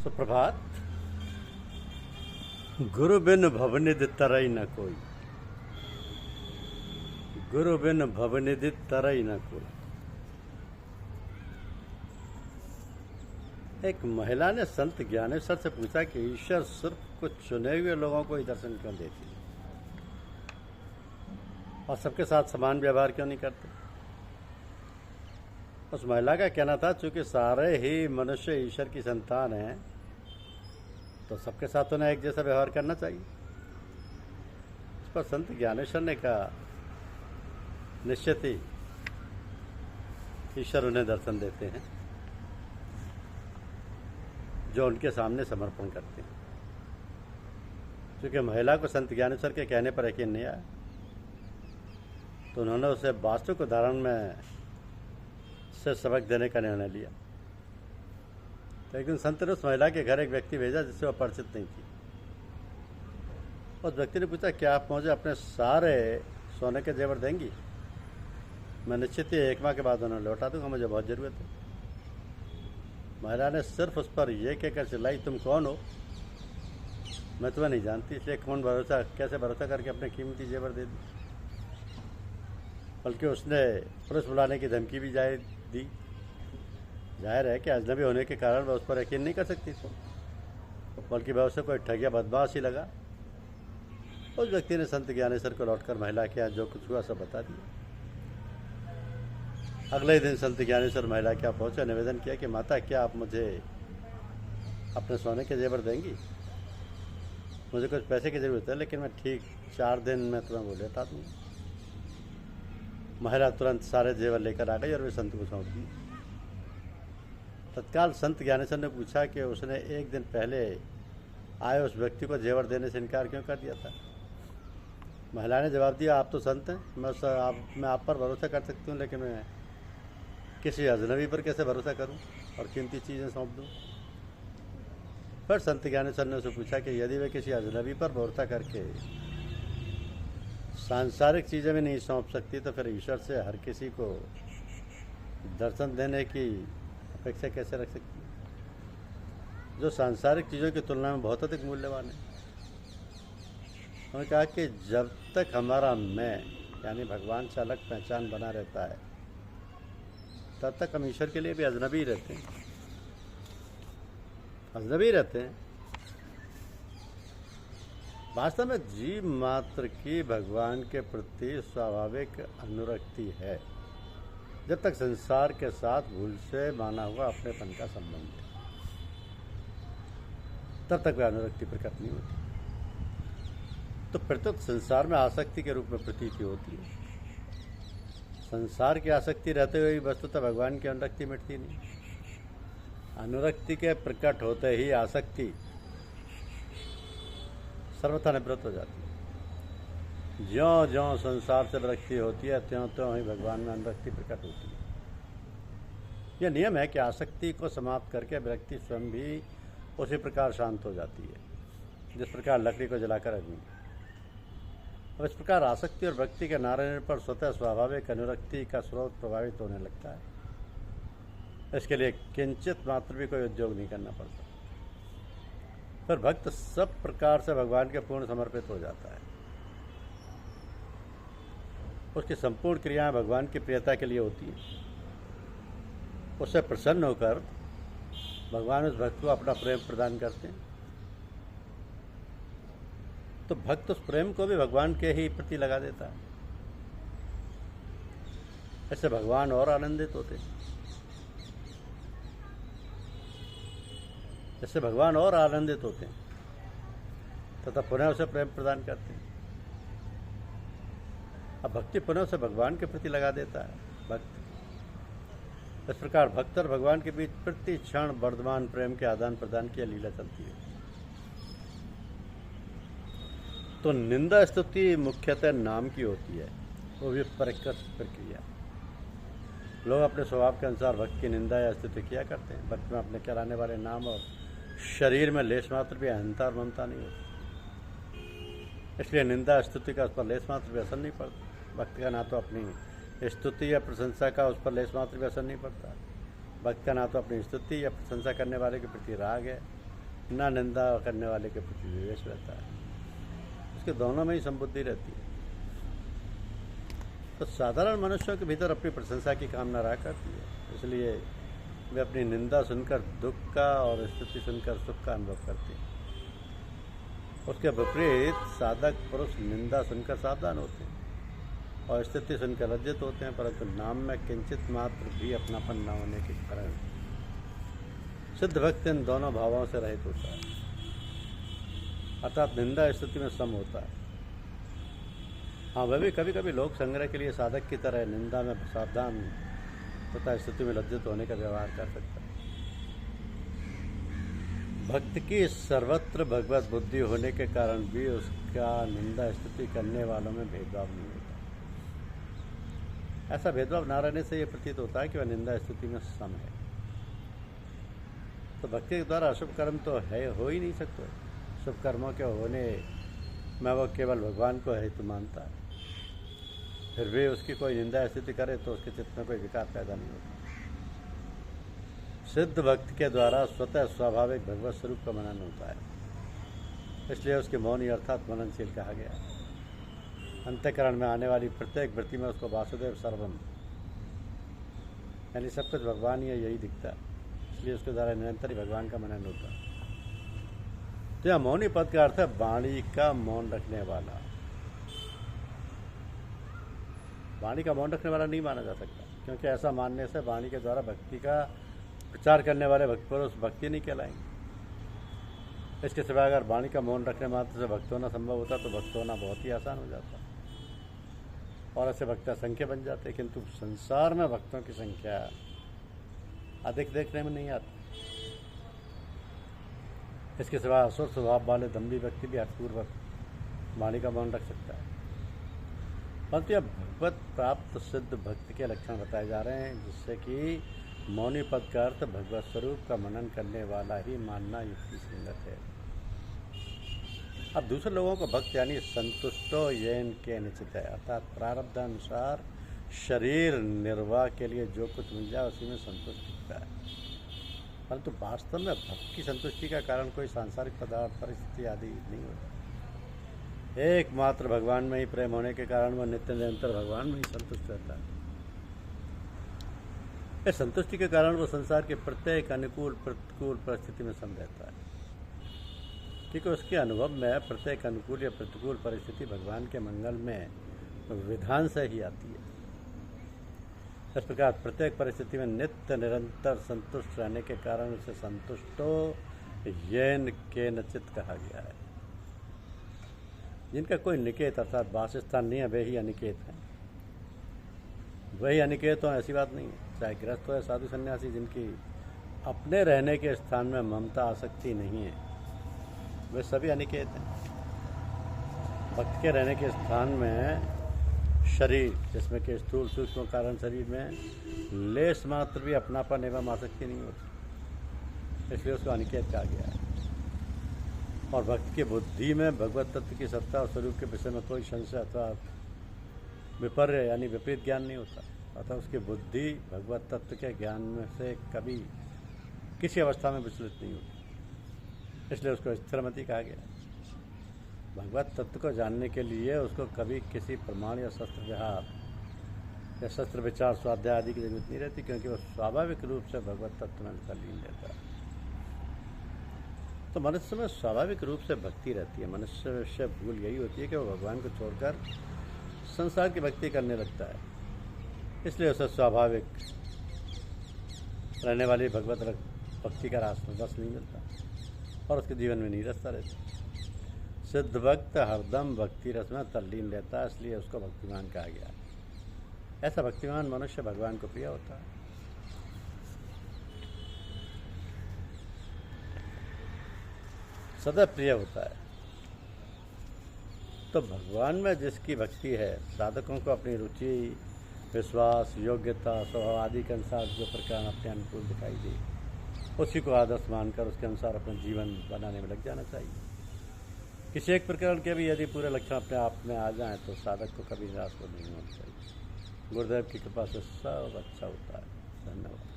सुप्रभात। गुरु बिन भवनिधि तरई न कोई, गुरु बिन भवनिधि तरई न कोई। एक महिला ने संत ज्ञानेश्वर से पूछा कि ईश्वर सिर्फ कुछ चुने हुए लोगों को ही दर्शन क्यों देती है और सबके साथ समान व्यवहार क्यों नहीं करते। उस महिला का कहना था, चूंकि सारे ही मनुष्य ईश्वर की संतान हैं तो सबके साथ उन्हें एक जैसा व्यवहार करना चाहिए। इस पर संत ज्ञानेश्वर ने कहा, निश्चित ही ईश्वर उन्हें दर्शन देते हैं जो उनके सामने समर्पण करते हैं। क्योंकि महिला को संत ज्ञानेश्वर के कहने पर यकीन नहीं आया तो उन्होंने उसे वास्तविक उदाहरण में से सबक देने का निर्णय लिया। तो एक दिन संत ने उस महिला के घर एक व्यक्ति भेजा जिससे वह परिचित नहीं थी। उस व्यक्ति ने पूछा, क्या आप मुझे अपने सारे सोने के जेवर देंगी? मैं निश्चित ही 1 माह के बाद उन्हें लौटा दूंगा, मुझे बहुत ज़रूरत है। महिला ने सिर्फ उस पर यह कहकर चिल्लाई, तुम कौन हो? मैं तुम्हें नहीं जानती, इसलिए कैसे भरोसा करके अपने कीमती जेवर दे दी। बल्कि उसने पुलिस बुलाने की धमकी भी दी। जाहिर है कि अजनबी होने के कारण वह उस पर यकीन नहीं कर सकती थी, बल्कि वह उसे कोई ठगिया बदमाश ही लगा। उस व्यक्ति ने संत ज्ञानेश्वर को लौटकर महिला के यहाँ जो कुछ हुआ सब बता दिया। अगले दिन संत ज्ञानेश्वर महिला के यहाँ पहुँचे, निवेदन किया कि माता, क्या आप मुझे अपने सोने के जेवर देंगी? मुझे कुछ पैसे की ज़रूरत है, लेकिन मैं ठीक 4 दिन में तुम्हें वो लौटा दूँगी। महिला तुरंत सारे जेवर लेकर आ गई और वे संत को सौंप दी। तत्काल संत ज्ञानेश्वर ने पूछा कि उसने 1 दिन पहले आए उस व्यक्ति को जेवर देने से इनकार क्यों कर दिया था। महिला ने जवाब दिया, आप तो संत हैं, मैं आप पर भरोसा कर सकती हूँ, लेकिन मैं किसी अजनबी पर कैसे भरोसा करूँ और कीमती चीज़ें सौंप दूँ। फिर संत ज्ञानेश्वर ने उसे पूछा कि यदि वे किसी अजनबी पर भरोसा करके सांसारिक चीज़ें भी नहीं सौंप सकती तो फिर ईश्वर से हर किसी को दर्शन देने की अपेक्षा कैसे रख सकती है, जो सांसारिक चीज़ों की तुलना में बहुत अधिक मूल्यवान है। उन्होंने कहा कि जब तक हमारा मैं यानी भगवान से अलग पहचान बना रहता है तब तक हम ईश्वर के लिए भी अजनबी रहते हैं। वास्तव में जीव मात्र की भगवान के प्रति स्वाभाविक अनुरक्ति है, जब तक संसार के साथ भूल से माना हुआ अपनेपन का संबंध है, तब तक वह अनुरक्ति प्रकट नहीं होती। तो प्रत्युत संसार में आसक्ति के रूप में प्रतीति होती है। संसार की आसक्ति रहते हुए वस्तुतः भगवान की अनुरक्ति मिटती नहीं। अनुरक्ति के प्रकट होते ही आसक्ति सर्वथा निवृत्त हो जाती है। ज्यों ज्यों संसार से विरक्ति होती है त्यों त्यों ही भगवान में अनुरक्ति प्रकट होती है। यह नियम है कि आसक्ति को समाप्त करके विरक्ति स्वयं भी उसी प्रकार शांत हो जाती है जिस प्रकार लकड़ी को जलाकर अग्नि। अब इस प्रकार आसक्ति और भक्ति के ना रहने पर स्वतः स्वाभाविक अनुरक्ति का स्रोत प्रभावित होने लगता है। इसके लिए किंचित मात्र भी कोई उद्योग नहीं करना पड़ता। फिर भक्त सब प्रकार से भगवान के पूर्ण समर्पित हो जाता है। उसकी संपूर्ण क्रियाएं भगवान की प्रियता के लिए होती हैं। उससे प्रसन्न होकर भगवान उस भक्त को अपना प्रेम प्रदान करते हैं, तो भक्त उस प्रेम को भी भगवान के ही प्रति लगा देता है। ऐसे भगवान और आनंदित होते हैं। इससे भगवान और आनंदित होते हैं तथा पुनः उसे प्रेम प्रदान करते हैं। अब भक्ति पुनः उसे भगवान के प्रति लगा देता है। भक्त इस प्रकार भक्त और भगवान के बीच प्रति क्षण वर्धमान प्रेम के आदान प्रदान की लीला चलती है। तो निंदा स्तुति मुख्यतः नाम की होती है, वो भी परिकृत प्रक्रिया। लोग अपने स्वभाव के अनुसार भक्त की निंदा या स्तुति किया करते हैं। भक्त में अपने कहलाने वाले नाम और शरीर में लेश मात्र भी अहंता और ममता नहीं होती, इसलिए निंदा स्तुति का उस पर लेश मात्र भी असर नहीं पड़ता। भक्त का ना तो अपनी स्तुति या प्रशंसा का उस पर लेश मात्र भी असर नहीं पड़ता। भक्त का ना तो अपनी स्तुति या प्रशंसा करने वाले के प्रति राग है ना निंदा करने वाले के प्रति विवेक रहता है। उसके दोनों में ही संबुद्धि रहती है। तो साधारण मनुष्यों के भीतर अपनी प्रशंसा की कामना रहा करती है, इसलिए वे अपनी निंदा सुनकर दुख का और स्तुति सुनकर सुख का अनुभव करते हैं। उसके विपरीत साधक पुरुष निंदा सुनकर सावधान होते हैं और स्तुति सुनकर लज्जित होते हैं, परंतु नाम में किंचित मात्र भी अपनापन न होने के कारण सिद्ध भक्त इन दोनों भावों से रहित होता है, अर्थात निंदा स्तुति में सम होता है। हाँ, वह भी कभी कभी लोक संग्रह के लिए साधक की तरह निंदा में सावधान तथा स्तुति में लज्जित होने का व्यवहार कर सकता है। भक्त की सर्वत्र भगवत बुद्धि होने के कारण भी उसका निंदा स्तुति करने वालों में भेदभाव नहीं होता। ऐसा भेदभाव न रहने से यह प्रतीत होता है कि वह निंदा स्तुति में सम है। तो भक्ति के द्वारा अशुभ कर्म तो है हो ही नहीं सकते। शुभ कर्मों के होने में वह केवल भगवान को हेतु मानता है, फिर भी उसकी कोई निंदा स्तुति करे तो उसके चित्त में कोई विकार पैदा नहीं होता। सिद्ध भक्त के द्वारा स्वतः स्वाभाविक भगवत स्वरूप का मनन होता है, इसलिए उसके मौनी अर्थात मननशील कहा गया। अंतःकरण में आने वाली प्रत्येक वृत्ति में उसको वासुदेव सर्वम यानी सब कुछ भगवान ही है यही दिखता है, इसलिए उसके द्वारा निरंतर ही भगवान का मनन होता है। तो यह मौनी पद का अर्थ है वाणी का मौन रखने वाला। वाणी का मौन रखने वाला नहीं माना जा सकता, क्योंकि ऐसा मानने से वाणी के द्वारा भक्ति का प्रचार करने वाले भक्त पुरुष भक्ति नहीं कहलाएंगे। इसके सिवा अगर वाणी का मौन रखने मात्र से भक्त होना संभव होता तो भक्त होना बहुत ही आसान हो जाता और ऐसे भक्त असंख्य बन जाते, किंतु संसार में भक्तों की संख्या अधिक देखने में नहीं आती। इसके सिवा असुर स्वभाव वाले दम्भी व्यक्ति भी हठपूर्वक वाणी का मौन रख सकता है। परंतु यह भगवत प्राप्त सिद्ध भक्त के लक्षण बताए जा रहे हैं, जिससे कि मौनी पद का अर्थ भगवत स्वरूप का मनन करने वाला ही मानना युक्ति संगत है। अब दूसरे लोगों को भक्त यानी संतुष्टो येन के निश्चित है, अर्थात प्रारब्धानुसार शरीर निर्वाह के लिए जो कुछ मिल जाए उसी में संतुष्ट दिखता है। परंतु वास्तव में भक्त की संतुष्टि का कारण कोई सांसारिक पदार्थ परिस्थिति आदि नहीं होती। एकमात्र भगवान में ही प्रेम होने के कारण वह नित्य निरंतर भगवान में ही संतुष्ट रहता है। इस संतुष्टि के कारण वो संसार के प्रत्येक अनुकूल प्रतिकूल परिस्थिति में सम रहता है, क्योंकि उसके अनुभव में प्रत्येक अनुकूल या प्रतिकूल परिस्थिति भगवान के मंगल में विधान से ही आती है। इस प्रकार प्रत्येक परिस्थिति में नित्य निरंतर संतुष्ट रहने के कारण उसे संतुष्टो येन के नचित कहा गया है। जिनका कोई निकेत अर्थात वासस्थान नहीं है वे ही अनिकेत हैं। वही अनिकेत हो ऐसी बात नहीं है, चाहे गृहस्थ हो या साधु सन्यासी, जिनकी अपने रहने के स्थान में ममता आसक्ति नहीं है वे सभी अनिकेत हैं। भक्त के रहने के स्थान में शरीर, जिसमें कि स्थूल सूक्ष्म कारण शरीर में लेस मात्र भी अपनापन एवं आसक्ति नहीं होती, इसलिए उसको अनिकेत कहा गया है। और भक्त की बुद्धि में भगवत तत्व की सत्ता और स्वरूप के विषय में कोई संशय अथवा विपर्य यानी विपरीत ज्ञान नहीं होता, अतः उसकी बुद्धि भगवत तत्व के ज्ञान में से कभी किसी अवस्था में विचलित नहीं होती, इसलिए उसको स्थिरमति कहा गया। भगवत तत्व को जानने के लिए उसको कभी किसी प्रमाण या शस्त्र विहार या शस्त्र विचार स्वाध्याय आदि की जरूरत नहीं रहती, क्योंकि वह स्वाभाविक रूप से भगवत तत्व में तल्लीन रहता है। तो मनुष्य में स्वाभाविक रूप से भक्ति रहती है। मनुष्य से भूल यही होती है कि वह भगवान को छोड़कर संसार की भक्ति करने लगता है, इसलिए उसे स्वाभाविक रहने वाली भगवत भक्ति का रस नहीं मिलता और उसके जीवन में नहीं रसता रहता। सिद्ध भक्त हरदम भक्ति रस में तल्लीन रहता है, इसलिए उसको भक्तिमान कहा गया। ऐसा भक्तिमान मनुष्य भगवान को प्रिय होता है। सदा प्रिय होता है। तो भगवान में जिसकी भक्ति है, साधकों को अपनी रुचि, विश्वास, योग्यता, स्वभाव आदि के अनुसार जो प्रकार अपने अनुकूल दिखाई दे, उसी को आदर्श मानकर उसके अनुसार अपना जीवन बनाने में लग जाना चाहिए। किसी एक प्रकार के भी यदि पूरे लक्षण अपने आप में आ जाएं तो साधक को कभी निराश नहीं होना चाहिए। गुरुदेव की कृपा से सब अच्छा होता है। धन्यवाद।